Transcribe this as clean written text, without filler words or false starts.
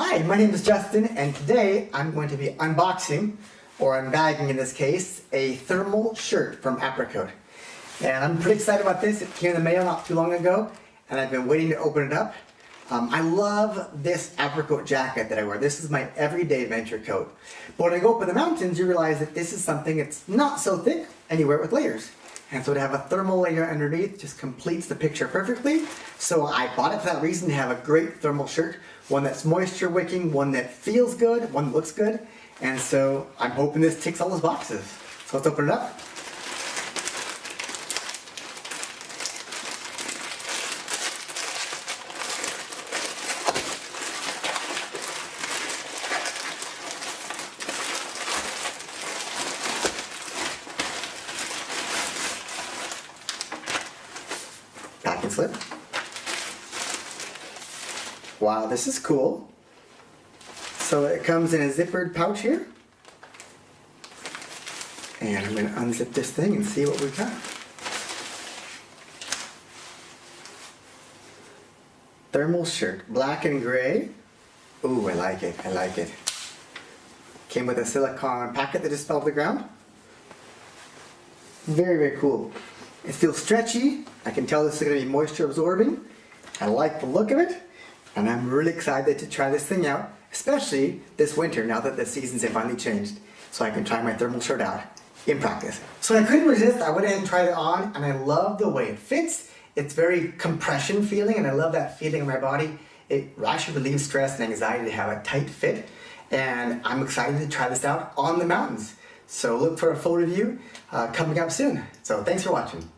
Hi, my name is Justin, and today I'm going to be unboxing, or unbagging in this case, a thermal shirt from Apricoat. And I'm pretty excited about this. It came in the mail not too long ago, and I've been waiting to open it up. I love this Apricoat jacket that I wear. This is my everyday adventure coat. But when I go up in the mountains, you realize that this is something that's not so thick, and you wear it with layers. And so to have a thermal layer underneath just completes the picture perfectly. So I bought it for that reason, to have a great thermal shirt. One that's moisture wicking, one that feels good, one that looks good. And so I'm hoping this ticks all those boxes. So let's open it up. Packing slip. Wow, this is cool. So it comes in a zippered pouch here. And I'm going to unzip this thing and see what we've got. Thermal shirt, black and gray. Ooh, I like it, I like it. Came with a silicone packet that just fell to the ground. Very, very cool. It feels stretchy. I can tell this is going to be moisture absorbing. I like the look of it. And I'm really excited to try this thing out, especially this winter now that the seasons have finally changed. So I can try my thermal shirt out in practice. So I couldn't resist. I went ahead and tried it on, and I love the way it fits. It's very compression feeling, and I love that feeling in my body. It actually relieves stress and anxiety to have a tight fit. And I'm excited to try this out on the mountains. So look for a full review coming up soon. So thanks for watching.